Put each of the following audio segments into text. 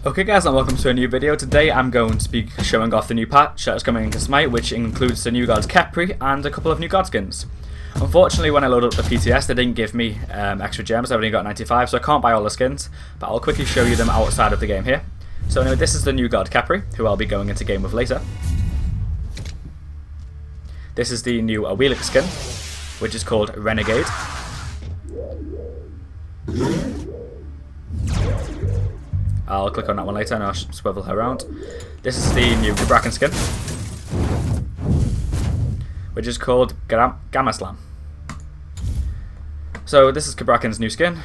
Okay guys, and welcome to a new video. Today I'm going to be showing off the new patch that's coming into Smite, which includes the new god Khepri and a couple of new god skins. Unfortunately, when I loaded up the PTS, they didn't give me extra gems. I've only got 95, so I can't buy all the skins, but I'll quickly show you them outside of the game here. So anyway, this is the new god Khepri, who I'll be going into game with later. This is the new Awilix skin, which is called Renegade. I'll click on that one later and I'll swivel her around. This is the new Khepri skin, which is called Gamma Slam. So this is Khepri's new skin.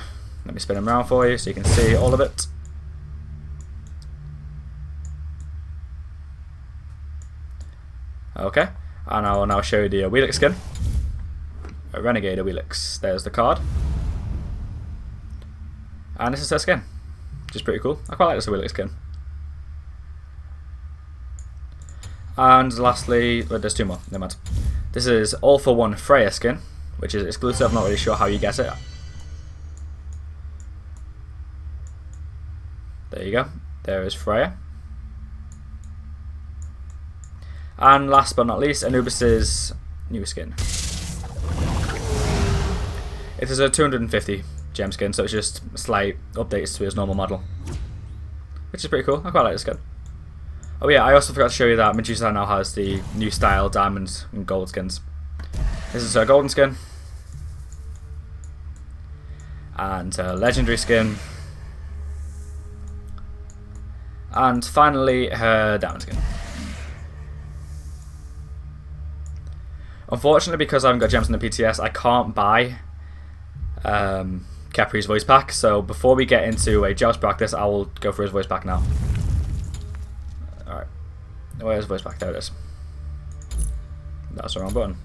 Let me spin him around for you so you can see all of it. Okay, and I will now show you the Awilix skin. A Renegade Awilix. There's the card. And this is her skin, which is pretty cool. I quite like this Awilix skin. And lastly, well, there's two more. Never mind. This is All for One Freya skin, which is exclusive. I'm not really sure how you get it. There you go. There is Freya. And last but not least, Anubis's new skin. It is a 250 gem skin, so it's just slight updates to his normal model, which is pretty cool. I quite like this skin. Oh yeah, I also forgot to show you that Medusa now has the new style diamond and gold skins. This is her golden skin, and her legendary skin, and finally her diamond skin. Unfortunately, because I haven't got gems in the PTS, I can't buy Khepri's voice pack, so before we get into a joust practice, I will go for his voice pack now. Alright, where's voice pack? There it is. That's the wrong button.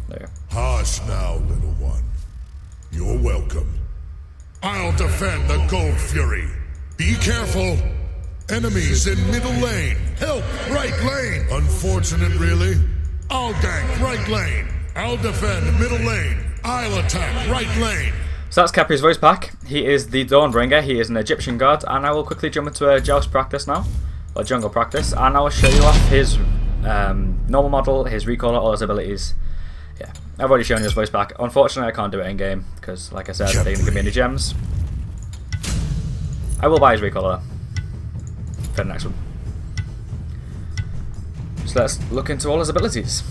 There. Hush now, little one. You're welcome. I'll defend the Gold Fury. Be careful. Enemies in middle lane. Help, right lane. Unfortunate, really? I'll gank right lane. I'll defend middle lane. I'll attack right lane. So that's Khepri's voice pack. He is the Dawn Bringer. He is an Egyptian god, and I will quickly jump into a joust practice now, or jungle practice, and I will show you off his normal model, his recaller, all his abilities. Yeah, I've already shown you his voice pack. Unfortunately, I can't do it in game because, like I said, they didn't give me any gems. I will buy his recaller for the next one. So let's look into all his abilities.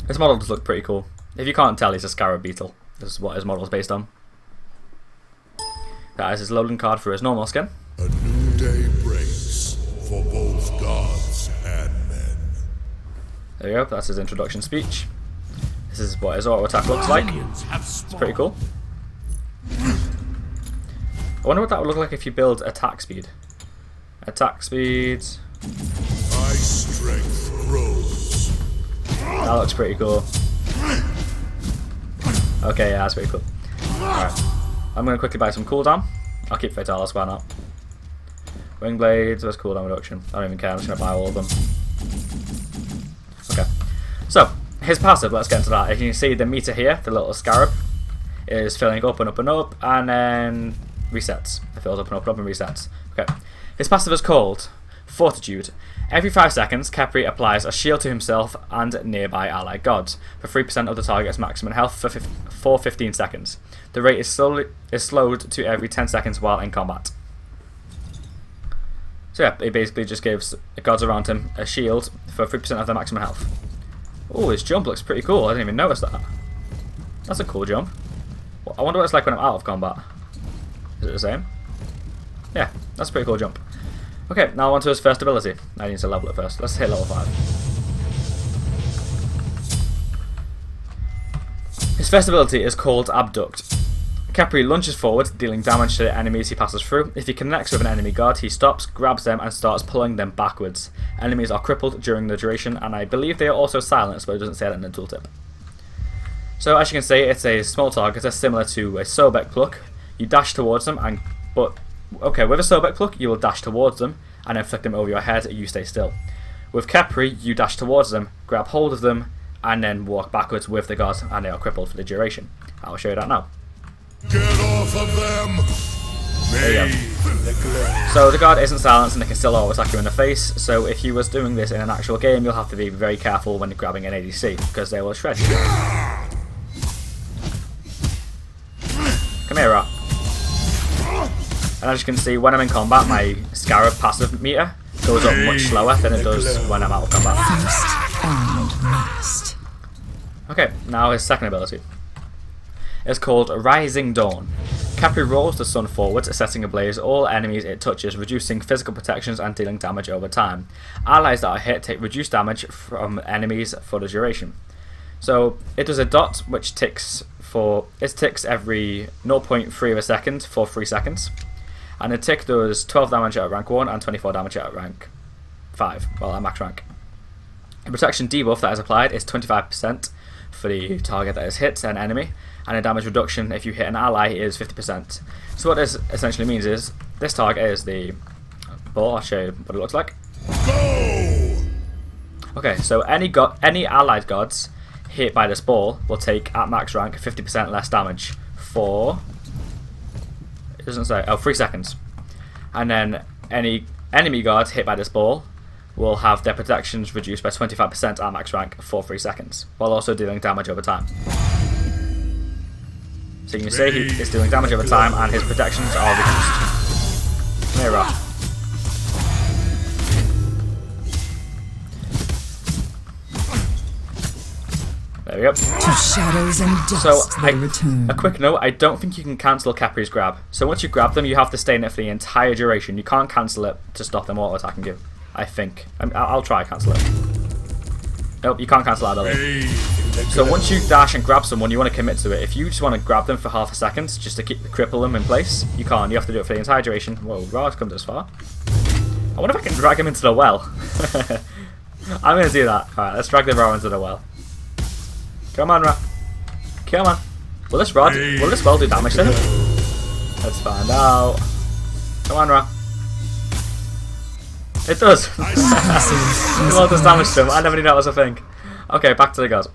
His model does look pretty cool. If you can't tell, he's a scarab beetle. This is what his model is based on. That is his loading card for his normal skin. A new day breaks for both gods and men. There you go, that's his introduction speech. This is what his auto attack looks like. It's pretty cool. I wonder what that would look like if you build attack speed. Attack speed. My strength grows. That looks pretty cool. Okay, yeah, that's pretty cool. Alright. I'm going to quickly buy some cooldown. I'll keep Fatal, that's why not. Wing Blades, where's cooldown reduction? I don't even care, I'm just going to buy all of them. Okay. So, his passive, let's get into that. If you can see the meter here, the little scarab, is filling up and up and up, and then resets. It fills up and up and up and resets. Okay. His passive is called Fortitude. Every 5 seconds, Khepri applies a shield to himself and nearby allied gods for 3% of the target's maximum health for 15 seconds. The rate is slowed to every 10 seconds while in combat. So yeah, it basically just gives the gods around him a shield for 3% of their maximum health. Oh, his jump looks pretty cool. I didn't even notice that. That's a cool jump. I wonder what it's like when I'm out of combat. Is it the same? Yeah, that's a pretty cool jump. Okay, now on to his first ability. I need to level it first. Let's hit level 5. His first ability is called Abduct. Khepri lunges forward, dealing damage to the enemies he passes through. If he connects with an enemy god, he stops, grabs them, and starts pulling them backwards. Enemies are crippled during the duration, and I believe they are also silenced, but it doesn't say that in the tooltip. So as you can see, it's a small target, similar to a Sobek pluck. You dash towards them, okay, with a Sobek pluck, you will dash towards them and then flick them over your head, you stay still. With Khepri, you dash towards them, grab hold of them, and then walk backwards with the god, and they are crippled for the duration. I'll show you that now. Get off of them! There you go. So the guard isn't silenced and they can still auto attack you in the face, so if you was doing this in an actual game, you'll have to be very careful when you're grabbing an ADC, because they will shred you. Come here, Ra. And as you can see, when I'm in combat, my Scarab passive meter goes up much slower than it does when I'm out of combat. First and last. Okay, now his second ability. It's called Rising Dawn. Khepri rolls the sun forwards, setting ablaze all enemies it touches, reducing physical protections and dealing damage over time. Allies that are hit take reduced damage from enemies for the duration. So it does a dot which ticks every 0.3 of a second for 3 seconds. And a tick does 12 damage at rank 1 and 24 damage at rank 5, well at max rank. The protection debuff that is applied is 25% for the target that is hit an enemy, and a damage reduction if you hit an ally is 50%. So what this essentially means is, this target is the ball. I'll show you what it looks like. Go! Okay, so any allied gods hit by this ball will take, at max rank, 50% less damage for, it doesn't say, 3 seconds. And then any enemy guard hit by this ball will have their protections reduced by 25% at max rank for 3 seconds, while also dealing damage over time. So you can see he is dealing damage over time and his protections are reduced. Mirror. There we go. To shadows and dust So, they return. a quick note, I don't think you can cancel Khepri's grab. So once you grab them, you have to stay in it for the entire duration. You can't cancel it to stop them auto-attacking you, I think. I'll try cancel it. Nope, you can't cancel that ability. So once you dash and grab someone, you want to commit to it. If you just want to grab them for half a second, just to cripple them in place, you can't. You have to do it for the entire duration. Whoa, Ra's come this far. I wonder if I can drag him into the well. I'm going to do that. Alright, let's drag the Ra into the well. Come on, Ra. Come on. Will this well do damage to him? Let's find out. Come on, Ra. It does. It well does damage to him. I never knew that was a thing. Okay, back to the guys.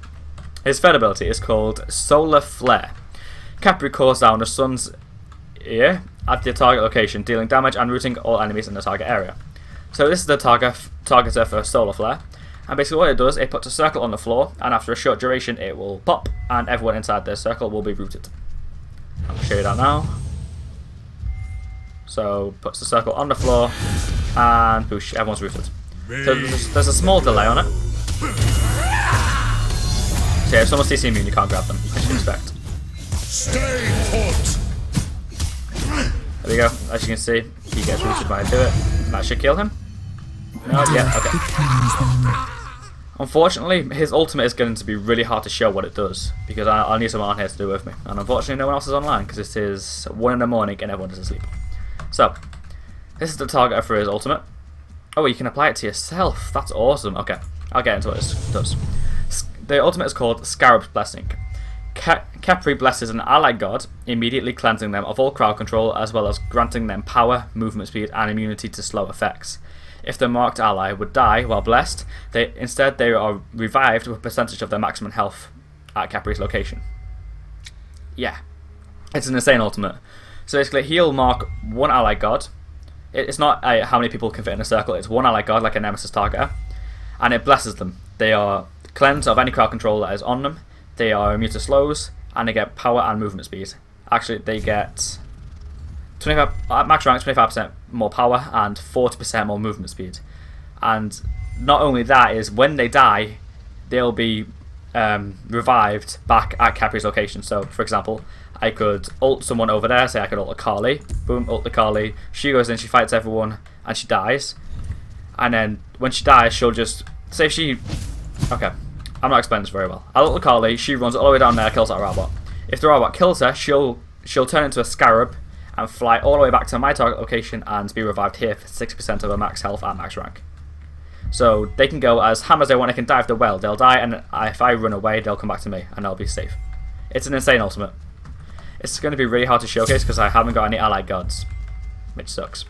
His third ability is called Solar Flare. Khepri calls down the sun's ear at the target location, dealing damage and routing all enemies in the target area. So this is the targeter for Solar Flare. And basically what it does, it puts a circle on the floor, and after a short duration it will pop, and everyone inside the circle will be routed. I'll show you that now. So, puts the circle on the floor, and boosh, everyone's routed. So there's a small delay on it. So yeah, if someone's CC immune, you can't grab them, as you can expect. Stay put! There we go, as you can see, he gets routed when I do it. That should kill him. No, yeah, okay. Unfortunately, his ultimate is going to be really hard to show what it does, because I'll need someone on here to do it with me. And unfortunately no one else is online, because it is 1 in the morning and everyone is asleep. So, this is the target for his ultimate. Oh, you can apply it to yourself. That's awesome. Okay, I'll get into what this does. The ultimate is called Scarab's Blessing. Khepri blesses an allied god, immediately cleansing them of all crowd control, as well as granting them power, movement speed, and immunity to slow effects. If the marked ally would die while blessed, they are revived with a percentage of their maximum health at Khepri's location. Yeah, it's an insane ultimate. So basically, he'll mark one allied god. It's not how many people can fit in a circle, it's one allied god, like a Nemesis targeter, and it blesses them. They are cleansed of any crowd control that is on them, they are immune to slows, and they get power and movement speed. Actually, they get 25 at max rank, 25% more power and 40% more movement speed. And not only that, is when they die, they'll be revived back at Khepri's location. So, for example, I could ult someone over there, say I could ult a Carly, boom, ult the Carly, she goes in, she fights everyone, and she dies. And then, when she dies, she'll just, say if she, okay, I'm not explaining this very well. I'll ult the Carly, she runs all the way down there, kills that robot. If the robot kills her, she'll turn into a Scarab, and fly all the way back to my target location and be revived here for 60% of her max health at max rank. So they can go as ham as they want, they can dive the well, they'll die, and if I run away, they'll come back to me, and I'll be safe. It's an insane ultimate. It's going to be really hard to showcase because I haven't got any allied gods, which sucks.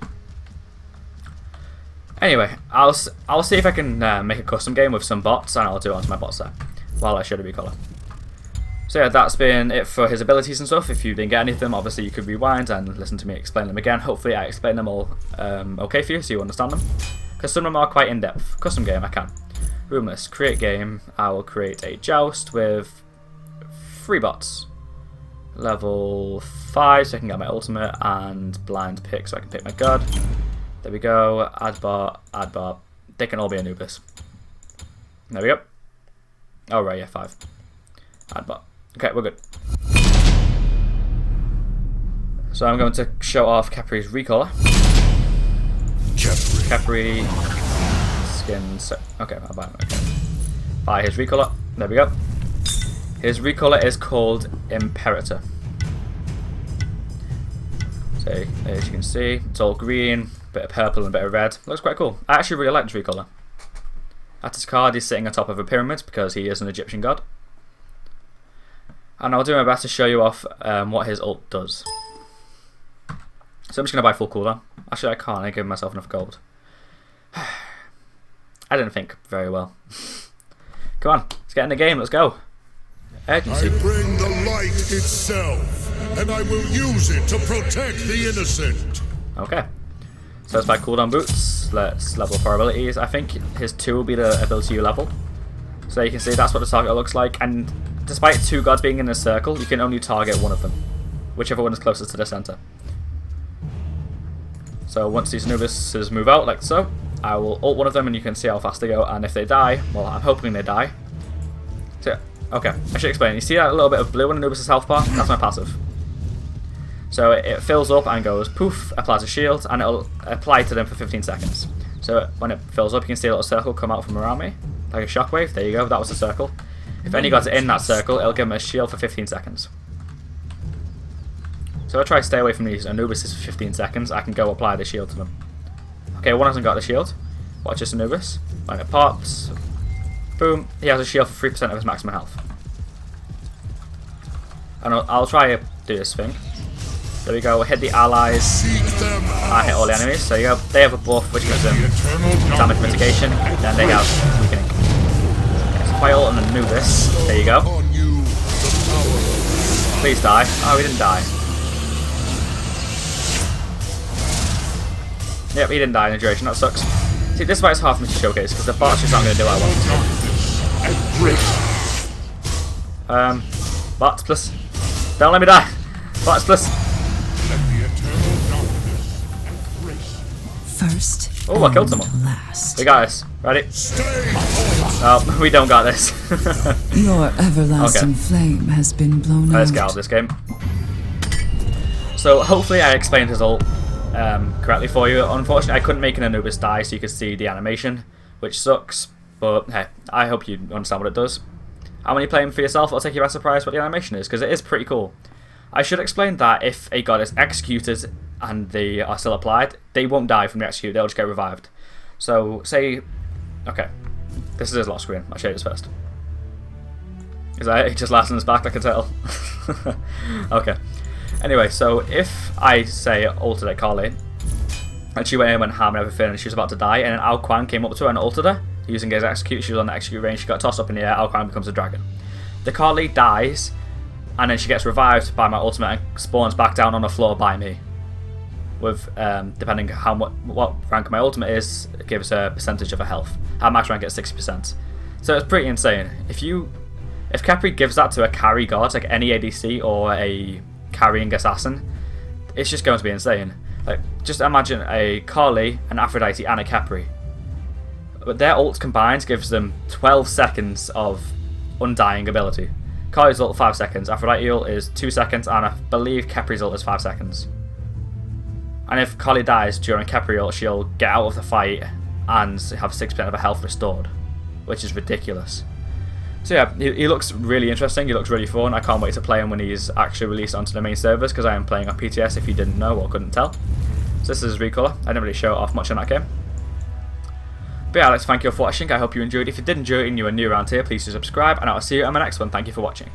Anyway, I'll see if I can make a custom game with some bots, and I'll do it onto my bot set while I show the recolor. So yeah, that's been it for his abilities and stuff. If you didn't get any of them, obviously you could rewind and listen to me explain them again. Hopefully I explain them all okay for you, so you understand them. Because some of them are quite in-depth. Custom game, I can. Roomless, create game. I will create a joust with 3 bots. Level 5, so I can get my ultimate, and blind pick, so I can pick my god. There we go. Add bot, add bot. They can all be Anubis. There we go. Oh right, yeah, 5. Add bot. Okay, we're good. So I'm going to show off Khepri's recolor. Khepri skins. Okay, I'll buy him. Okay. Buy his recolor. There we go. His recolor is called Imperator. So as you can see, it's all green, bit of purple and a bit of red. Looks quite cool. I actually really like this recolor. At his card, he's sitting on top of a pyramid because he is an Egyptian god. And I'll do my best to show you off what his ult does. So I'm just going to buy full cooldown. Actually, I can't. I give myself enough gold. I didn't think very well. Come on, let's get in the game. Let's go. Urgency. I bring the light itself, and I will use it to protect the innocent. Okay. So let's buy cooldown boots. Let's level up our abilities. I think his 2 will be the ability you level. So you can see that's what the target looks like. And despite 2 gods being in a circle, you can only target one of them. Whichever one is closest to the center. So once these Anubises move out, like so, I will ult one of them and you can see how fast they go. And if they die, well, I'm hoping they die. So, okay, I should explain. You see that little bit of blue in Anubis' health bar? That's my passive. So it fills up and goes poof, applies a shield, and it'll apply to them for 15 seconds. So when it fills up, you can see a little circle come out from around me, like a shockwave. There you go, that was the circle. If any gods are in that circle, it'll give them a shield for 15 seconds. So I try to stay away from these Anubises for 15 seconds. I can go apply the shield to them. Okay, one hasn't got the shield. Watch this Anubis. When it pops, boom, he has a shield for 3% of his maximum health. And I'll try to do this thing. There we go, hit the allies. I hit all the enemies. So you go, they have a buff which gives them damage mitigation, then they have weakening. Okay, so if I ult on Anubis, there you go. Please die. Oh, he didn't die. Yep, he didn't die in the duration, that sucks. See, this is why it's hard for me to showcase, because the bots just aren't going to do what I want. Bots plus. Don't let me die. Bots plus. First. Oh, I killed someone. Last. We got this. Ready? Oh, we don't got this. Your everlasting flame has been blown Let's out. get out of this game. So hopefully I explained his ult correctly for you. Unfortunately, I couldn't make an Anubis die so you could see the animation, which sucks. But hey, I hope you understand what it does. And when you play him for yourself, it'll take you by surprise what the animation is, because it is pretty cool. I should explain that if a god is executed and they are still applied, they won't die from the execute, they'll just get revived. So, say... Okay, this is his lock screen. I'll show you this first. Is that it? He just laughs in his back, I can tell. Okay. Anyway, so if I say ulted at Carly, and she went in and went ham and everything, and she was about to die, and then Ao Kuang came up to her and ulted her, using his execute, she was on the execute range, she got tossed up in the air, Ao Kuang becomes a dragon. The Carly dies, and then she gets revived by my ultimate and spawns back down on the floor by me. With, depending how what rank my ultimate is, it gives her a percentage of her health. Her max rank gets 60%. So it's pretty insane. If Khepri gives that to a carry god, like any ADC or a carrying assassin, it's just going to be insane. Like, just imagine a Carly, an Aphrodite, and a Khepri. But their ults combined gives them 12 seconds of undying ability. Carly's ult 5 seconds, Aphrodite ult is 2 seconds, and I believe Khepri's ult is 5 seconds. And if Carly dies during Khepri ult, she'll get out of the fight and have 6% of her health restored, which is ridiculous. So yeah, he looks really interesting, he looks really fun. I can't wait to play him when he's actually released onto the main servers, because I am playing on PTS if you didn't know or couldn't tell. So this is his recolor. I didn't really show it off much in that game. But yeah, I'd like to thank you all for watching. I hope you enjoyed. If you did enjoy it and you are new around here, please do subscribe, and I'll see you on my next one. Thank you for watching.